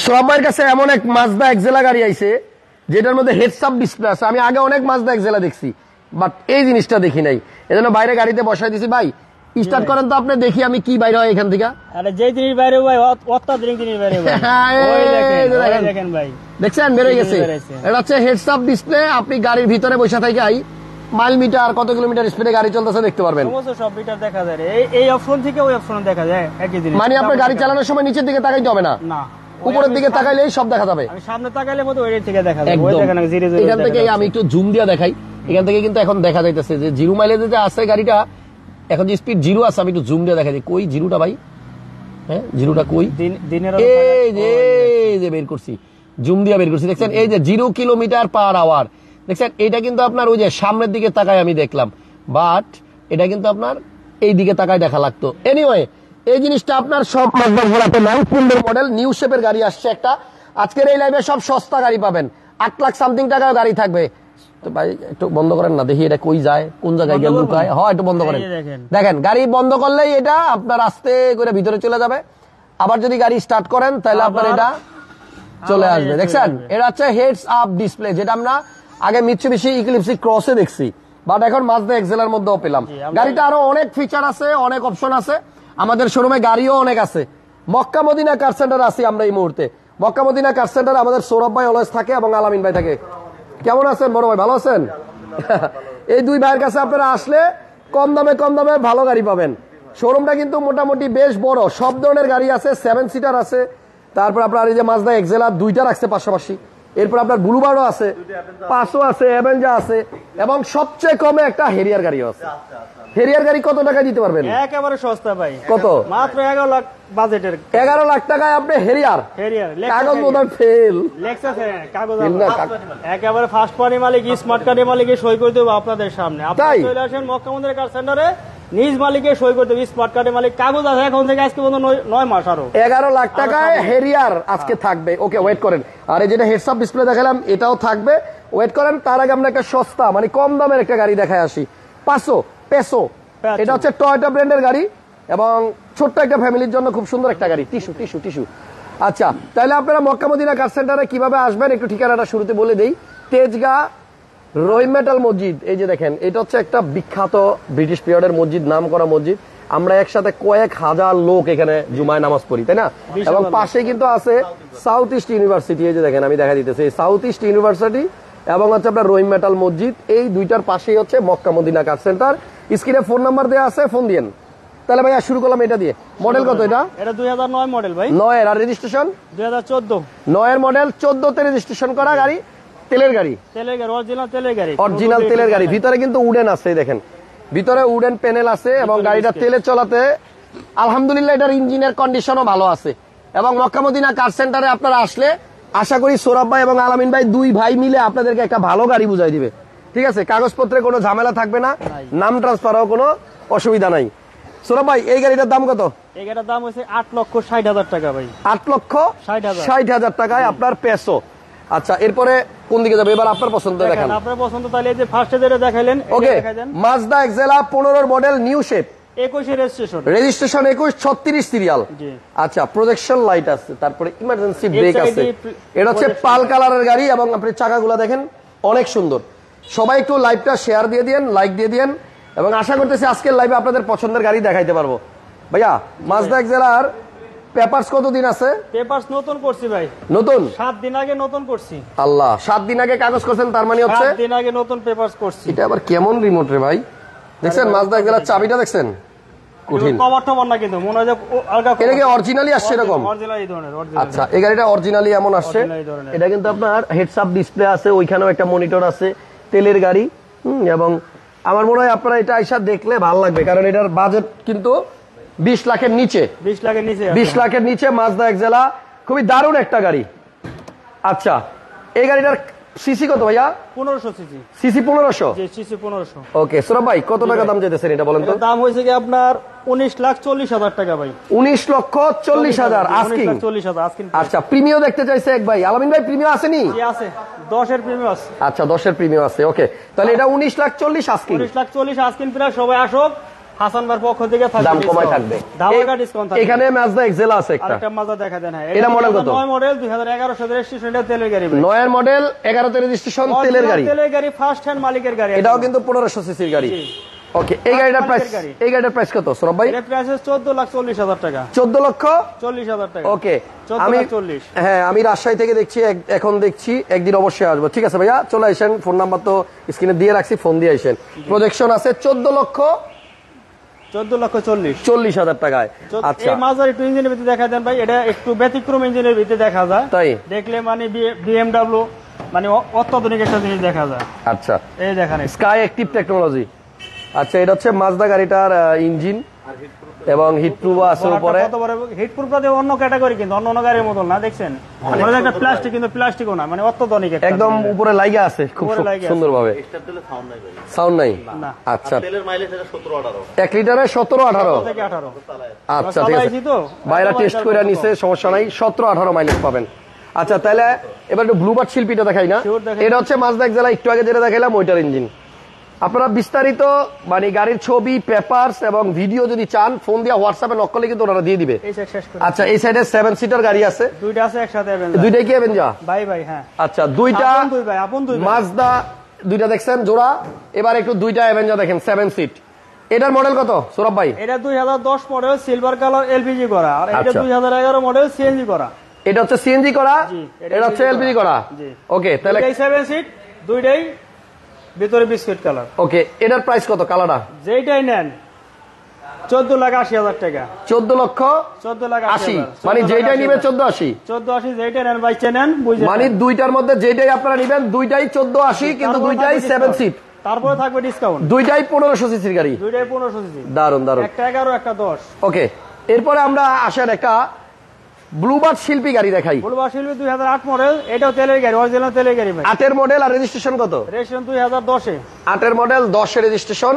সবার কাছে এমন এক মাজদা এক্সেলা গাড়ি আইছে যেটার মধ্যে হেডস আপ ডিসপ্লে আছে। আমি আগে অনেক মাজদা এক্সেলা দেখছি, বাট এই জিনিসটা দেখি নাই, এজন্য বাইরে গাড়িতে বসাই দিছি। ভাই স্টার্ট করেন তো আপনি, দেখি আমি কি বাইরে হয় এখান থেকে। আরে যেই জিনিস বাইরে ভাই অত্যাধুনিক জিনিস বাইরে ভাই, ওই দেখেন ভাই, দেখছেন বের হয়ে গেছে। এটা হচ্ছে হেডস আপ ডিসপ্লে। আপনি গাড়ির ভিতরে বসে থেকে মাইল মিটার, কত কিলোমিটার স্পিডে গাড়ি চলতেছে দেখতে পারবেন। সমস্ত সব মিটার দেখা যায়, এই অপশন থেকে ওই অপশন দেখা যায় একই জিনিস। মানে আপনার গাড়ি চালানোর সময় নিচের দিকে তাকাইতে হবে না, না উপরের দিকে তাকাইলেই সব দেখা যাবে। আমি সামনে তাকাইলে মতো ওই থেকে দেখা যাবে। ওই দেখেন জিরো জিরো। এখান থেকে আমি একটু জুম দিয়ে দেখাই। এখান থেকে কিন্তু এখন দেখা যাইতেছে যে জিরো মাইলেজে যে আছে গাড়িটা, এখন যে স্পিড জিরো আছে, আমি একটু জুম দিয়ে দেখাই। কই জিরোটা ভাই? হ্যাঁ জিরোটা কই? দিনের এই যে বের করছি, জুম দিয়ে বের করছি, দেখছেন এই যে 0 কিলোমিটার পার আওয়ার। দেখছেন এটা কিন্তু আপনার ওই যে সামনের দিকে তাকায় আমি দেখলাম, বাট এটা কিন্তু আপনার এই দিকে তাকায় দেখা লাগতো। এনিওয়ে এই জিনিসটা আপনার সব মাজদা ঘোরাতে নাই। 15 মডেল নিউ শেপের গাড়ি আসছে একটা। আজকের এই লাইভে সব সস্তা গাড়ি পাবেন, 8 লাখ সামথিং টাকার গাড়ি থাকবে। তো ভাই একটু বন্ধ করেন না, দেখি এটা কই যায়, কোন জায়গায় গিয়ে লুকায়। হ্যাঁ একটু বন্ধ করেন। দেখেন গাড়ি বন্ধ করলেই এটা আপনার আস্তে করে ভিতরে চলে যাবে। আবার যদি গাড়ি স্টার্ট করেন তাহলে আপনার এটা চলে আসবে। দেখছেন এটা হচ্ছে হেডস আপ ডিসপ্লে, যেটা আমরা আগে মিৎসুবিশি ইক্লিপস ক্রসে দেখছি, বাট এখন মাজদা এক্সেলার মধ্যেও পেলাম। গাড়িটা আরো অনেক ফিচার আছে, অনেক অপশন আছে। আমাদের শোরুমে গাড়িও অনেক আছে। মক্কা মদিনা কার সেন্টার আছি আমরা এই মুহূর্তে। মক্কা মদিনা কার সেন্টার আমাদের সৌরভ ভাই অলওয়েজ থাকে এবং আলামিন ভাই থাকে। কেমন আছেন বড় ভাই, ভালো আছেন? এই দুই ভাইয়ের কাছে আপনারা আসলে কম দামে ভালো গাড়ি পাবেন। শোরুমটা কিন্তু মোটামুটি বেশ বড়, সব ধরনের গাড়ি আছে, 7 সিটার আছে। তারপর আপনার এই যে মাজদা এক্সেলা 2টা রাখছে পাশাপাশি। এরপর আপনার বুলুবার্ডও আছে, পাঁচও আছে, অ্যাভেঞ্জার আছে, এবং সবচেয়ে কমে একটা হেরিয়ার গাড়িও আছে। হেরিয়ার গাড়ি কত টাকা দিতে পারবেন? একেবারে সস্তা ভাই। কত? মাত্র 11 লাখ বাজেটের। 11 লাখ টাকায় আপনি হেরিয়ার কাগজ বোধহয় ফেল, কাগজ একেবারে ফার্স্ট পার্টি মালিক, স্মার্ট কার্ডের মালিক সই করে দেবো আপনাদের সামনে। আপনারা চলে আসেন মক্কা মদিনা কার সেন্টারে, নিজ মালিকের সই করে দেবে, স্মার্ট কার্ডের মালিক কাগজ আছে এখন থেকে আজকে পর্যন্ত 9 মাস। আরো 11 লাখ টাকায় হেরিয়ার আজকে থাকবে। ওকে ওয়েট করেন। আর এই যেটা হেডস আপ ডিসপ্লে দেখালাম এটাও থাকবে, ওয়েট করেন। তার আগে আমরা একটা সস্তা মানে কম দামের একটা গাড়ি দেখায় আসি। পেসো। এটা হচ্ছে টয়োটা ব্র্যান্ডের গাড়ি এবং ছোট্ট একটা ফ্যামিলির জন্য খুব সুন্দর একটা গাড়ি। টিস্যু। আচ্ছা তাহলে আপনারা মক্কা মদিনা কার সেন্টারে কিভাবে আসবেন একটু ঠিকানাটা শুরুতে বলে দেই। তেজগাঁ রহিম মেটাল মসজিদ, এই যে দেখেন এটা হচ্ছে একটা বিখ্যাত ব্রিটিশ পিরিয়ডের মসজিদ, নাম করা মসজিদ। আমরা একসাথে কয়েক হাজার লোক এখানে জুমায় নামাজ পড়ি, তাই না? এবং পাশে কিন্তু আছে সাউথ ইস্ট ইউনিভার্সিটি, এই যে দেখেন আমি দেখা দিতেছি সাউথ ইস্ট ইউনিভার্সিটি এবং হচ্ছে আপনার রহিম মেটাল মসজিদ। এই দুইটার পাশেই হচ্ছে মক্কা মদিনা কার সেন্টার। স্ক্রিনে ফোন নাম্বার দেওয়া আছে, ফোন দিয়েন। তাহলে ভাইয়া শুরু করলাম এটা দিয়ে। মডেল কত এটা? এটা 2009 মডেল ভাই। 9 এর। আর রেজিস্ট্রেশন 2014। 9 এর মডেল, 14 তে রেজিস্ট্রেশন করা গাড়ি, তেলের গাড়ি, অরিজিনাল তেলের গাড়ি। ভিতরে কিন্তু উডেন আছে, দেখেন ভিতরে উডেন প্যানেল আছে এবং গাড়িটা তেলে চলাতে আলহামদুলিল্লাহ এটার ইঞ্জিনের কন্ডিশনও ভালো আছে। এবং মক্কা মদিনা কার সেন্টারে আপনারা আসলে আশা করি সৌরভ ভাই এবং আলামিন ভাই দুই ভাই মিলে আপনাদেরকে একটা ভালো গাড়ি বুঝাই দিবে। ঠিক আছে, কাগজপত্রে কোনো ঝামেলা থাকবে না, নাম ট্রান্সফারও কোনো অসুবিধা নাই। সৌরভ ভাই এই গাড়িটার দাম কত? এই গাড়িটার দাম হচ্ছে 8,60,000 টাকা ভাই। 8,60,000 টাকায় আপনার পেসো। আচ্ছা এরপরে কোন দিকে যাবে এবার আপনার পছন্দ দেখেন। আপনার পছন্দ তাহলে এই যে ফার্স্টে যেটা দেখাইলেন okay, Mazda Axela 15 model new shape, 21 registration 21, 36 serial. আচ্ছা প্রজেকশন লাইট আছে, তারপরে ইমার্জেন্সি ব্রেক আছে। এটা হচ্ছে পাল কালারের গাড়ি এবং আপনি চাকাগুলো দেখেন অনেক সুন্দর। সবাই একটু লাইভটা শেয়ার দিয়ে দিয়েন, লাইক দিয়ে দিয়েন এবং আশা করতেছি আজকের লাইভে আপনাদের পছন্দের গাড়ি দেখাইতে পারবো। ভাইয়া মাজদা এক্সেলার পেপারস কতদিন আছে? পেপারস নতুন করছি ভাই। নতুন 7 দিন আগে নতুন করছি। আল্লাহ, 7 দিন আগে কাগজ করছেন, তার মানে হচ্ছে 7 দিন আগে নতুন পেপারস করছি। এটা আবার কেমন রিমোট রে ভাই? দেখছেন মাজদা এক্সেলার চাবিটা দেখছেন, কঠিন কভারটা বন্ধ না কিন্তু মনে হয় যে আলগা। এটা কি অরিজিনালি আসছে এরকম? অরিজিনাল এই ধরনের। আচ্ছা এই গাড়িটা অরিজিনালি এমন আসছে। এটা কিন্তু আপনার হেডস আপ ডিসপ্লে আছে, ওইখানেও একটা মনিটর আছে, তেলের গাড়ি। এবং আমার মনে হয় আপনারা এটা আইসা দেখলে ভালো লাগবে, কারণ এটার বাজেট কিন্তু 20 লাখের নিচে। 20 লাখের নিচে মাজদা এক্সেলা, খুবই দারুণ একটা গাড়ি। আচ্ছা এই গাড়িটার সিসি কত ভাইয়া? 1500 সিসি। সিসি 1500? জি সিসি 1500। ওকে সৌরভ ভাই কত টাকা দাম চাইতেছেন এটা বলেন তো? দাম হইছে কি আপনার 19,40,000 টাকা ভাই। 19,40,000 আস্কিং। 19,40,000 আস্কিং। আচ্ছা প্রিমিয়াম দেখতে চাইছে এক ভাই, আলামিন ভাই প্রিমিয়াম আসেনি? জি আছে, 10 এর প্রিমিয়াম আছে। আচ্ছা 10 এর প্রিমিয়াম আছে। ওকে তাহলে এটা 19,40,000 আস্কিং। 19,40,000 আস্কিং প্রায়। সবাই আসুক, হাসান ভাইয়ের পক্ষ থেকে থাকবে দাম কমায় থাকবে। ধামাকা ডিসকাউন্ট থাকবে। এখানে মাজদা এক্সেল আছে একটা, আরেকটা মাজদা দেখা দেন। হ্যাঁ, এটা মডেল কত? 9 মডেল 2011 সালের রেজিস্ট্রেশন, এটা তেলের গাড়ি ভাই। 9 এর মডেল 11 তে রেজিস্ট্রেশন, তেলের গাড়ি। তেলের গাড়ি, ফার্স্ট হ্যান্ড মালিকের গাড়ি। এটাও কিন্তু 1500 সিসির গাড়ি। জি। ওকে, এই গাড়িটার প্রাইস কত সৌরভ ভাই? এর প্রাইস 14,40,000 টাকা। 14,40,000 টাকা। ওকে, 14,40,000। হ্যাঁ, আমি রাজশাহী থেকে দেখছি, এখন দেখছি, একদিন অবশ্যই আসবো। ঠিক আছে ভাইয়া, চলে আসেন, ফোন নাম্বার তো স্ক্রিনে দিয়ে রাখছি, ফোন দিয়ে আসেন। প্রজেকশন আছে 14,40,000 টাকায়। আচ্ছা, এই মাঝারি একটু ইঞ্জিনের ভিতরে দেখা দেন ভাই, এটা একটু ব্যতিক্রম ইঞ্জিনের ভিতরে দেখা যায়, তাই দেখলে মানে BMW মানে অত্যাধুনিক একটা জিনিস দেখা যায়। আচ্ছা, এই দেখেন স্কাই অ্যাক্টিভ টেকনোলজি। আচ্ছা, এটা হচ্ছে মাজদা গাড়িটার ইঞ্জিন এবং হিট প্রুফ আছে উপরে। হিট প্রুফটা অন্য ক্যাটাগরি, কিন্তু অন্য গাড়ির মতো না, দেখছেন মানে একটা প্লাস্টিক, কিন্তু প্লাস্টিকও না, মানে অত্যাধুনিক একদম উপরে লাইগা আছে খুব সুন্দর ভাবে। সাউন্ড নাই? আচ্ছা, তেলের মাইলেজ এটা 17-18, 1 লিটারে 17-18 থেকে 18। আচ্ছা, ঠিক আছে, বাইরে টেস্ট করে নিছে, সমস্যা নাই, 17-18 মাইলেজ পাবেন। আচ্ছা, তাহলে এবার একটু ব্লুবার্ড শিল্পীটা দেখাই না। এটা হচ্ছে মাজদা এক্সেল, একটু আগে যেটা দেখাইলাম ওইটার ইঞ্জিন। আপনারা বিস্তারিত মানে গাড়ির ছবি, পেপারস এবং ভিডিও যদি চান, ফোন দিয়ে হোয়াটসঅ্যাপে নক করলে কিন্তু ওনারা দিয়ে দিবে। আচ্ছা, এই সাইডে 7 সিটার গাড়ি আছে, দুইটা আছে একসাথে, দুইটাই কি অ্যাভেঞ্জার? ভাই ভাই, হ্যাঁ। আচ্ছা, দুইটা আপন দুই মাজদা, দুইটা দেখছেন জোড়া। এবার একটু দুইটা অ্যাভেঞ্জার দেখেন 7 সিট। এটার মডেল কত সৌরভ ভাই? এটা 2010 মডেল, সিলভার কালার, এলপিজি করা। আর এটা আচ্ছা। 2011 মডেল, সিএনজি করা। এটা হচ্ছে সিএনজি করা, এটা হচ্ছে এলপিজি করা। ওকে, তাহলে 7 সিট, দুইটাই ভিতরে বিস্কিট কালার। ওকে, এটার প্রাইস কত কালারটা? যেইটাই নেন 14,80,000 টাকা। 14,80,000 মানে যেইটাই নিবে 14,80। 14,80 যেইটা নেন বাইচে নেন, বুঝছেন? মানে দুইটার মধ্যে যেইটাই আপনারা নিবেন, দুইটাই 14,80, কিন্তু দুইটাই 7 সিট। তারপরে থাকবে ডিসকাউন্ট। দুইটাই 1500 সিসির গাড়ি। দুইটাই 1500 সিসি। দারুন দারুন। একটা 11, একটা 10। ওকে, এরপরে আমরা আসেন একটা ব্লুবার্ড শিল্পী গাড়ি দেখাই। ব্লুবার্ড শিল্পী 2008 মডেল, এটাও তেলের গাড়ি, অরিজিনাল তেলের গাড়ি ভাই। 8 এর মডেল, আর রেজিস্ট্রেশন কত? রেজিস্ট্রেশন 2010 এ। 8 এর মডেল, 10 এর রেজিস্ট্রেশন।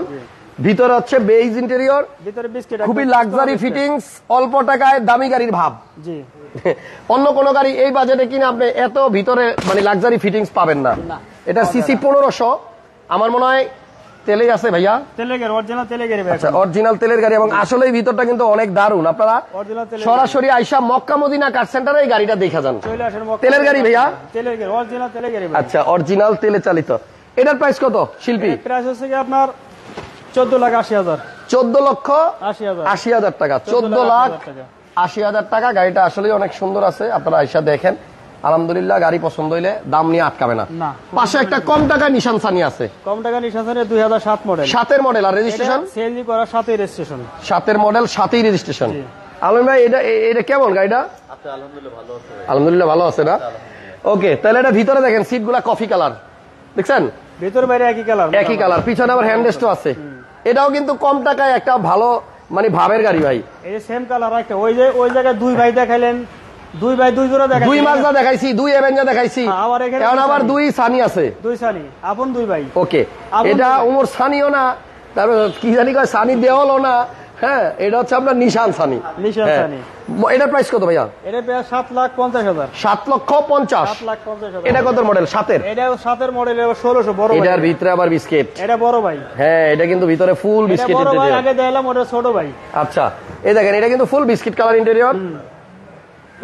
ভিতরে হচ্ছে বেজ ইন্টেরিয়র, ভিতরে বিস্কিট, খুবই লাক্সারি ফিটিংস, অল্প টাকায় দামি গাড়ির ভাব। জি। অন্য কোন গাড়ি এই বাজেটে কিনে আপনি এত ভিতরে মানে লাক্সারি ফিটিংস পাবেন না। এটা সিসি 1500, আমার মনে হয় তেলেই আছে ভাইয়া, তেলের গাড়ি, অরিজিনাল তেলের গাড়ি ভাই। আচ্ছা, অরিজিনাল তেলের গাড়ি, এবং আসলে এই ভিতরটা কিন্তু অনেক দারুণ। আপনারা সরাসরি আইসা মক্কা মদিনা কার সেন্টারে এই গাড়িটা দেখা যান। চলে আসেন। তেলের গাড়ি ভাইয়া, তেলের গাড়ি, অরিজিনাল তেলের গাড়ি ভাই। আচ্ছা, অরিজিনাল তেলে চালিত। এটার প্রাইস কত শিল্পী? প্রাইস হচ্ছে কি আপনার 14,80,000। 14,80,000 টাকা। 14,80,000 টাকা। গাড়িটা আসলে অনেক সুন্দর আছে, আপনারা আইসা দেখেন। আলহামদুলিল্লাহ, গাড়ি পছন্দ হইলে দাম নিয়ে আটকাবে না। পাশে একটা কম টাকায় নিশান সানি আছে, কম টাকা নিশান সানি 2007 মডেল। 7 এর মডেল, আর রেজিস্ট্রেশন সিএনজি করা, 7 রেজিস্ট্রেশন। 7 এর মডেল, 7 রেজিস্ট্রেশন। আলম ভাই, এটা কেমন গাড়িটা? আলহামদুলিল্লাহ ভালো আছে না? ওকে, তাহলে এটা ভিতরে দেখেন, সিটগুলা কফি কালার, দেখছেন? ভিতরে বাইরে একই কালার, একই কালার। পিছনে আবার হ্যান্ডরেস্টও আছে। এটাও কিন্তু কম টাকায় একটা ভালো মানে ভাবের গাড়ি ভাই। এই যে সেম কালার একটা, ওই জায়গায় দুই ভাই দেখাইলেন, দুই ভাই দুই জোড়া দেখাইছেন, 2 মাজদা দেখাইছি, 2 অ্যাভেঞ্জার দেখাইছি, এখন আবার 2 সানি আছে, 2 সানি, আপন 2 ভাই। ওকে, এটা ওমর সানিও না, তারপর কি জানি কয় সানি দেওয়ালও না। হ্যাঁ, এটা হচ্ছে আপনার নিশান সানি। নিশান সানি। এটার প্রাইস কত ভাইয়া? এটা প্রায় 7,50,000। 7,50,000। 7,50,000। এটা কত মডেল? 7 এর। এটাও 7 এর মডেল, 1600 বড় ভাই। এটার ভিতরে আবার বিস্কিট। এটা বড় ভাই। হ্যাঁ, এটা কিন্তু ভিতরে ফুল বিস্কিট বড় ভাই, ইন্টেরিয়র। আগে দেখালাম ওটা ছোট ভাই। আচ্ছা, এই দেখেন, এটা কিন্তু ফুল বিস্কিট কালার ইন্টেরিয়র,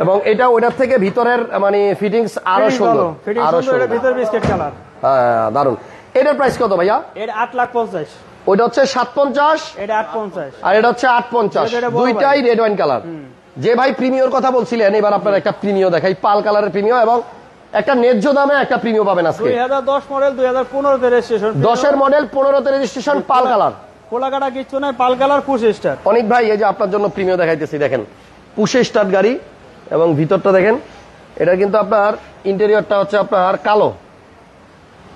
এবং এটা ওইটার থেকে ভিতরের মানে ফিটিংস আরো সুন্দর, আরো সুন্দর। ভিতরে বিস্কিট কালার। হ্যাঁ, দারুন। এটার প্রাইস কত ভাইয়া? এটা 8,50,000। ওইটা হচ্ছে 750, এটা 8,50, আর এটা হচ্ছে 850। দুইটাই রেড ওয়াইন কালার। যে ভাই প্রিমিয়র কথা বলছিলেন, এবার আপনার একটা প্রিমিয় দেখাই, পাল কালারের প্রিমিয়, এবং একটা ন্যায্য দামে একটা প্রিমিয় পাবেন আজকে। 2010 মডেল, 2015 তে রেজিস্ট্রেশন। 10 এর মডেল, 15 তে রেজিস্ট্রেশন, পাল কালার। কোলাকাটা কিচ্ছু নাই, পাল কালার, পুশ স্টার। অনেক ভাই, এই যে আপনার জন্য প্রিমিয় দেখাইতেছি, দেখেন পুশে স্টার্ট গাড়ি, এবং ভিতরটা দেখেন। এটা কিন্তু আপনার ইন্টেরিয়রটা হচ্ছে আপনার কালো।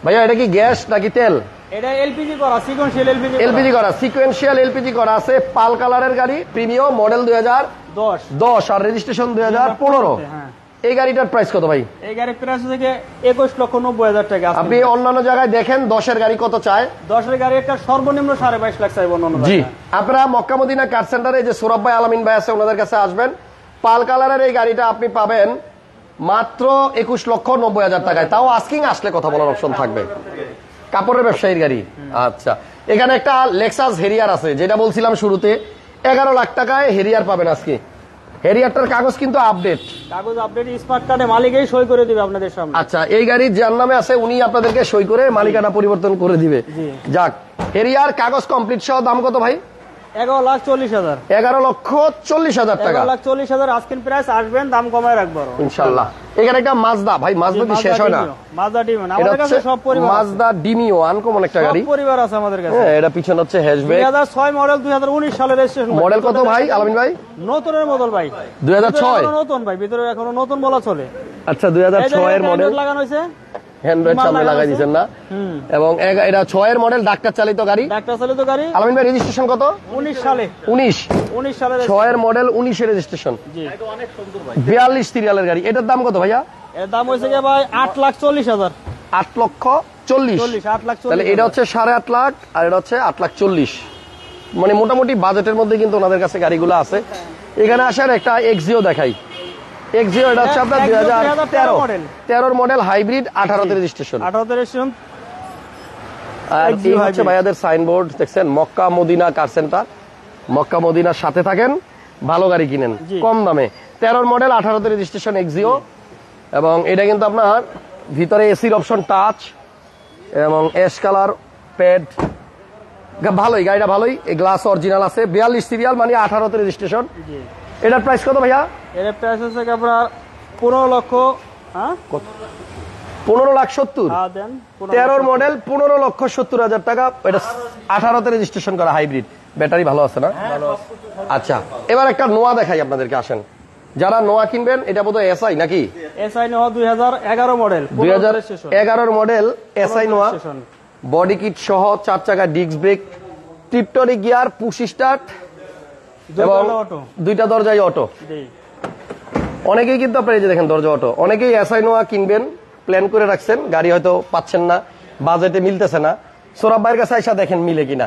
ভাইয়া, এটা কি গ্যাস নাকি তেল? এটা এলপিজি করা, সিকোয়েন্সিয়াল এলপিজি। এলপিজি করা, সিকোয়েন্সিয়াল এলপিজি করা আছে, পাল কালারের গাড়ি, প্রিমিয়াম মডেল 2010, আর রেজিস্ট্রেশন 2015। এই গাড়িটার প্রাইস কত ভাই? এই গাড়ির প্রাইস থেকে 21,90,000 টাকা। আপনি অন্যান্য জায়গায় দেখেন 10 এর গাড়ি কত চায়? 10 এর গাড়ি একটা সর্বনিম্ন 22.5 লাখ চাইব অন্যান্য। জি, আপনারা মক্কা মদিনা কার সেন্টারে যে সৌরভ ভাই, আলামিন ভাই আছে, ওনাদের কাছে আসবেন। পাল কালারের এই গাড়িটা আপনি পাবেন মাত্র 21,90,000 টাকায়, তাও আস্কিং আসলে কথা বলার অপশন থাকবে। কাপড়ের ব্যবসায়ীর গাড়ি। আচ্ছা, এখানে একটা লেক্সাস হেরিয়ার আছে, যেটা বলছিলাম শুরুতে 11 লাখ টাকায় হেরিয়ার পাবেন আজকে। হেরিয়ারটার কাগজ কিন্তু আপডেট, কাগজ আপডেট, স্মার্ট কার্ডে মালিকই সই করে দিবে আপনাদের সামনে। আচ্ছা, এই গাড়ি যার নামে আছে উনি আপনাদেরকে সই করে মালিকানা পরিবর্তন করে দিবে। যাক, হেরিয়ার কাগজ কমপ্লিট সহ দাম কত ভাই? 11,40,000। 11,40,000 টাকা। 11,40,000 আস্কিং প্রাইস, আসবেন দাম কমায় রাখবো ইনশাআল্লাহ। এখানে একটা মাজদা, ভাই মাজদা কি শেষ হয় না? মাজদা ডিমিও আমাদের কাছে সব পরিবার, মাজদা ডিমিও আনকমন একটা গাড়ি, সব পরিবার আছে আমাদের কাছে। হ্যাঁ, এটা পিছনে হচ্ছে হ্যাশব্যাক, 2006 মডেল, 2019 সালের রেজিস্ট্রেশন। মডেল কত ভাই আলামিন ভাই? নতুনের মডেল ভাই, 2006 নতুন ভাই, ভিতরে এখনো নতুন বলা চলে। আচ্ছা, 2006 এর মডেল, লাগানো হয়েছে হ্যান্ড্রয়েড সামনে লাগাই দিয়েছেন না? এবং এটা 6 এর মডেল, ডাক্তার চালিত গাড়ি। ডাক্তার চালিত গাড়ি। আলামিন ভাই রেজিস্ট্রেশন কত? 19 সালে। 19 সালে 6 এর মডেল, 19 এর রেজিস্ট্রেশন। জি, এটা অনেক সুন্দর ভাই। 42 সিরিয়ালের গাড়ি। এটার দাম কত ভাইয়া? এর দাম হইছে কি ভাই 8,40,000। 8,40,000। 8,40,000। তাহলে এটা হচ্ছে 8.5 লাখ আর এটা হচ্ছে 8,40,000। মানে মোটামুটি বাজেটের মধ্যে কিন্তু ওনাদের কাছে গাড়িগুলো আছে। এখানে আসার একটা এক্সিও দেখাই। এক্সিও এটা হচ্ছে আপনার 2013 মডেল, হাইব্রিড, 18তে রেজিস্ট্রেশন। 18তে রেজিস্ট্রেশন। আর এই হচ্ছে ভাইয়াদের সাইনবোর্ড, দেখছেন মক্কা মদিনা কার সেন্টার। মক্কা মদিনার সাথে থাকেন, ভালো গাড়ি কিনেন কম দামে। 13 মডেল, 18তে রেজিস্ট্রেশন এক্সিও। এবং এটা কিন্তু আপনার ভিতরে এসির অপশন, টাচ এবং অ্যাশ কালার প্যাড, ভালোই গাড়িটা, ভালোই। গ্লাস অরিজিনাল আছে। 42 সিরিয়াল, মানে 18তে রেজিস্ট্রেশন। এটার প্রাইস কত ভাইয়া? এর প্রাইস হচ্ছে আপনার 15 লক্ষ। হ্যাঁ, 15,70,000। হ্যাঁ দেন। 13 মডেল, 15,70,000 টাকা। এটা 18তে রেজিস্ট্রেশন করা, হাইব্রিড, ব্যাটারি ভালো আছে না? আচ্ছা, এবার একটা নোয়া দেখাই আপনাদেরকে, আসেন। যারা নোয়া কিনবেন, এটা বোধহয় এসআই নাকি? এসআই নোয়া 2011 মডেল, 2011 মডেল এসআই নোয়া, বডি কিট সহ, 4 চাকা disc brake, Tiptronic gear, push start এবং 2টা দরজায় অটো। অনেকেই কিন্তু আপনার এই যে দেখেন দরজা অটো, অনেকেই এসআই নোয়া কিনবেন প্ল্যান করে রাখছেন, গাড়ি হয়তো পাচ্ছেন না, বাজেটে মিলতেছে না। সোরাব ভাইয়ের কাছে আইসা দেখেন মিলে কিনা।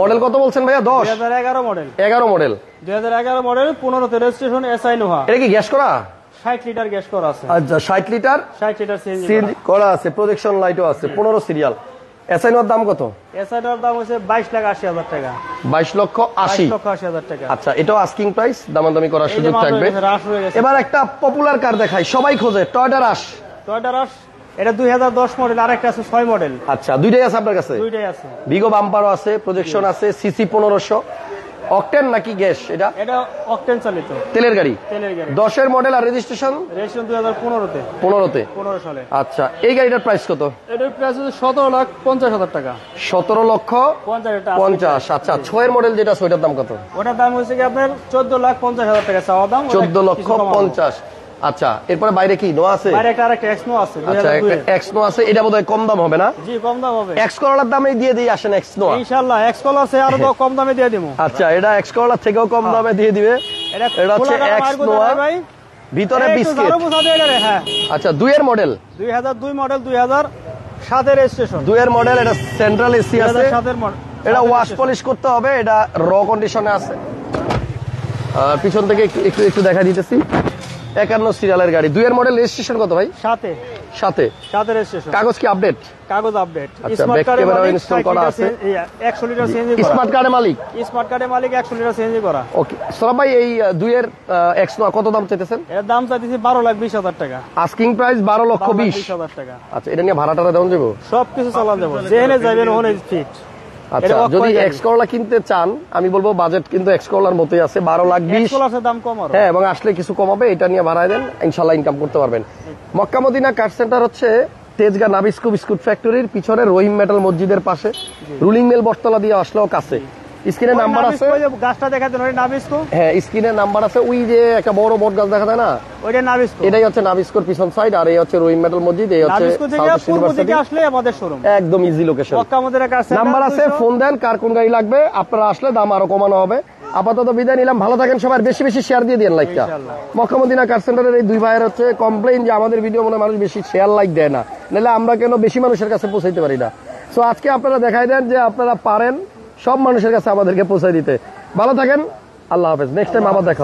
মডেল কত বলছেন ভাইয়া? 2011 মডেল। 11 মডেল, 2011 মডেল, 15তে রেজিস্ট্রেশন, এসআই নোয়া। এটা কি গ্যাস করা? 60 লিটার গ্যাস করা আছে। আচ্ছা, 60 লিটার সিএনজি করা আছে, প্রজেকশন লাইটও আছে, 15 সিরিয়াল। এসআই নোয়ার দাম কত? এসআই নোয়ার দাম হচ্ছে 22,80,000 টাকা। 22,80,000 টাকা। আচ্ছা, এটাও আস্কিং প্রাইস, দামাদামি করার সুযোগ থাকবে। এবার একটা পপুলার কার দেখাই, সবাই খোঁজে, টয়োটা রাশ। টয়োটা রাশ, এটা 2010 মডেল, আরেকটা আছে 6 মডেল। আচ্ছা, দুইটাই আছে আপনার কাছে? দুইটাই আছে। ভিগো বাম্পারও আছে, প্রজেকশন আছে, সিসি 1500। অকটেন নাকি গ্যাস? এটা অকটেন চালিত তেলের গাড়ি। 10 এর মডেল আর রেজিস্ট্রেশন 2015তে। 15 সালে। আচ্ছা, এই গাড়িটার প্রাইস কত? এটার প্রাইস হচ্ছে 17,50,000 টাকা। 17,50,000। আচ্ছা, 6 এর মডেল যেটা, ওইটার দাম কত? ওটার দাম হচ্ছে কি আপনার 14,50,000 টাকা চাওয়া দাম। 14,50,000। আচ্ছা, এরপরে বাইরে কি নোয়া আছে? বাইরে একটা এক্সনো আছে। আচ্ছা, একটা এক্সনো আছে, এটা বোধহয় কম দাম হবে না? জি, কম দাম হবে। এক্স করলার দামে দিয়ে দিই, আসেন এক্সনো। ইনশাআল্লাহ এক্স কল আছে, আরো কম দামে দিয়ে দেব। আচ্ছা, এটা এক্স করলার থেকেও কম দামে দিয়ে দিবে। এটা হচ্ছে এক্সনো, ভিতরে বিস্কিট। হ্যাঁ। আচ্ছা, 2 এর মডেল, 2002 মডেল, 2007 এর রেজিস্ট্রেশন। 2 এর মডেল, এটা সেন্ট্রাল এসি আছে। 2007 এর মডেল, এটা ওয়াশ পলিশ করতে হবে, এটা র কন্ডিশনে আছে। আর পিছন থেকে একটু দেখা দিতেছি, 51 সিরিয়ালের গাড়ি। 2 এর মডেল, রেজিস্ট্রেশন কত ভাই? 7 রেজিস্ট্রেশন। কাগজ কি আপডেট? কাগজ আপডেট। আচ্ছা, ব্যাক ক্যামেরা ইনস্টল করা আছে। 100 লিটার সিএনজি করা। স্মার্ট কার্ডের মালিক? স্মার্ট কার্ডের মালিক, 100 লিটার সিএনজি করা। ওকে, সোরাব ভাই, এই 2 এর এক্স নোয়া কত দাম চাইতেছেন? এর দাম চাইতেছি 12,20,000 টাকা। আস্কিং প্রাইস 12,20,000 টাকা। আচ্ছা, এটা নিয়ে ভাড়াটা দেওয়া যাবে? সবকিছু চালান দেব, যেখানে যাবেন ওখানে ফিট। আচ্ছা, যদি এক্স করলা কিনতে চান, আমি বলবো বাজেট কিন্তু এক্স করলার মতোই আছে, 12,20,000। দাম কম আর। হ্যাঁ, এবং আসলে কিছু কমাবে, এটা নিয়ে ভাড়ায় দেন, ইনশাল্লাহ ইনকাম করতে পারবেন। মক্কা মদিনা কার সেন্টার হচ্ছে তেজগাঁ নাবিস্কো বিস্কুট ফ্যাক্টরির পিছনে, রহিম মেটাল মসজিদের পাশে, রুলিং মেল বটতলা দিয়ে আসলেও কাছে। স্ক্রিনে নাম্বার আছে, গাছটা দেখাতে নয় নাবিস্কো। হ্যাঁ, স্ক্রিনে নাম্বার আছে। ওই যে একটা বড় বট গাছ দেখা যায় না, ওইটা নাবিস্কো। এটাই হচ্ছে নাবিস্কোর পিছন সাইড, আর এই হচ্ছে রহিম মেটাল মসজিদ, এই হচ্ছে নাবিস্কো থেকে পূর্ব দিকে আসলে আমাদের শোরুম, একদম easy location. Mecca Medina car centre number আছে, ফোন দেন, কার কোন গাড়ি লাগবে, আপনারা আসলে দাম আরো কমানো হবে। আপাতত বিদায় নিলাম, ভালো থাকেন সবাই, বেশি বেশি শেয়ার দিয়ে দেন লাইকটা। মক্কা মদিনা কার সেন্টারের এই 2 ভাইয়ের হচ্ছে কমপ্লেইন যে আমাদের ভিডিও মনে মানুষ বেশি শেয়ার লাইক দেয় না, নাহলে আমরা কেন বেশি মানুষের কাছে পৌঁছাইতে পারি না। সো আজকে আপনারা দেখাই দেন যে আপনারা পারেন সব মানুষের কাছে আমাদেরকে পৌঁছাই দিতে। ভালো থাকেন, আল্লাহ হাফেজ, নেক্সট টাইম আবার দেখা।